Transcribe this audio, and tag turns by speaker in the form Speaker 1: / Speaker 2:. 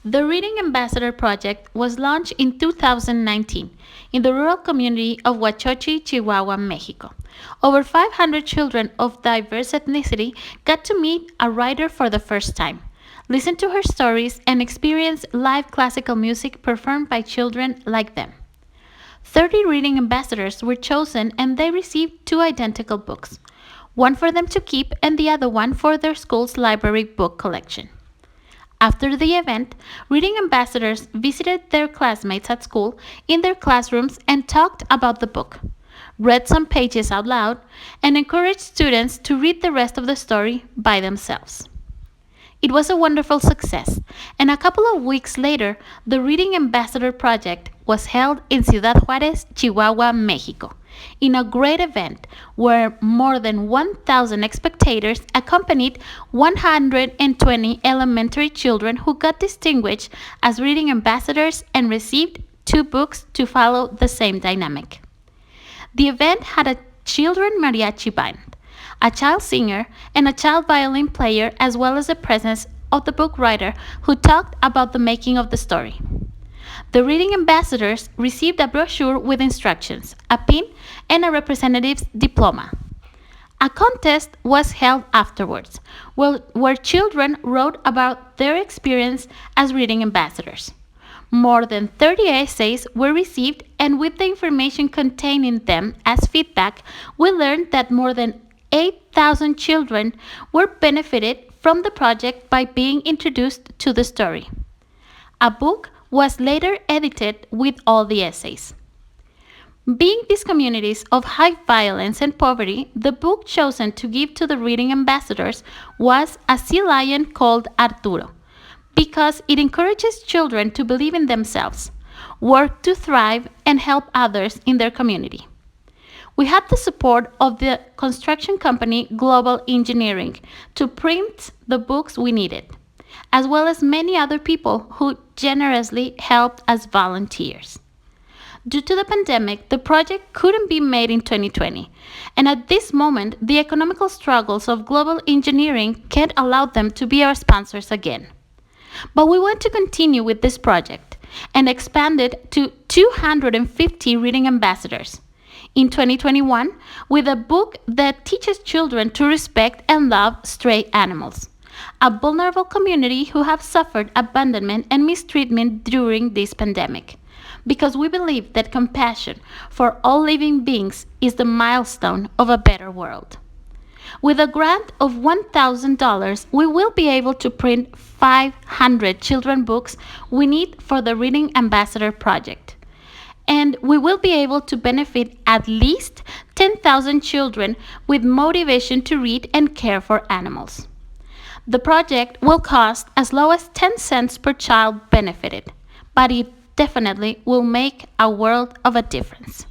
Speaker 1: The Reading Ambassador Project was launched in 2019 in the rural community of Guachochi, Chihuahua, Mexico. Over 500 children of diverse ethnicity got to meet a writer for the first time, listen to her stories, and experience live classical music performed by children like them. 30 reading ambassadors were chosen and they received two identical books, one for them to keep and the other one for their school's library book collection. After the event, reading ambassadors visited their classmates at school in their classrooms and talked about the book, read some pages out loud, and encouraged students to read the rest of the story by themselves. It was a wonderful success, and a couple of weeks later, the Reading Ambassador Project was held in Ciudad Juarez, Chihuahua, Mexico, in a great event where more than 1,000 spectators accompanied 120 elementary children who got distinguished as reading ambassadors and received two books to follow the same dynamic. The event had a children mariachi band, a child singer, and a child violin player, as well as the presence of the book writer who talked about the making of the story. The reading ambassadors received a brochure with instructions, a pin, and a representative's diploma. A contest was held afterwards, where children wrote about their experience as reading ambassadors. More than 30 essays were received, and with the information contained in them as feedback, we learned that more than 8,000 children were benefited from the project by being introduced to the story. A book was later edited with all the essays. Being these communities of high violence and poverty, the book chosen to give to the reading ambassadors was A Sea Lion Called Arturo, because it encourages children to believe in themselves, work to thrive, and help others in their community. We had the support of the construction company Global Engineering to print the books we needed, as well as many other people who generously helped as volunteers. Due to the pandemic, the project couldn't be made in 2020, and at this moment, the economical struggles of Global Engineering can't allow them to be our sponsors again. But we want to continue with this project and expand it to 250 reading ambassadors. In 2021, with a book that teaches children to respect and love stray animals, a vulnerable community who have suffered abandonment and mistreatment during this pandemic, because we believe that compassion for all living beings is the milestone of a better world. With a grant of $1,000, we will be able to print 500 children books we need for the Reading Ambassador Project. And we will be able to benefit at least 10,000 children with motivation to read and care for animals. The project will cost as low as 10 cents per child benefited, but it definitely will make a world of a difference.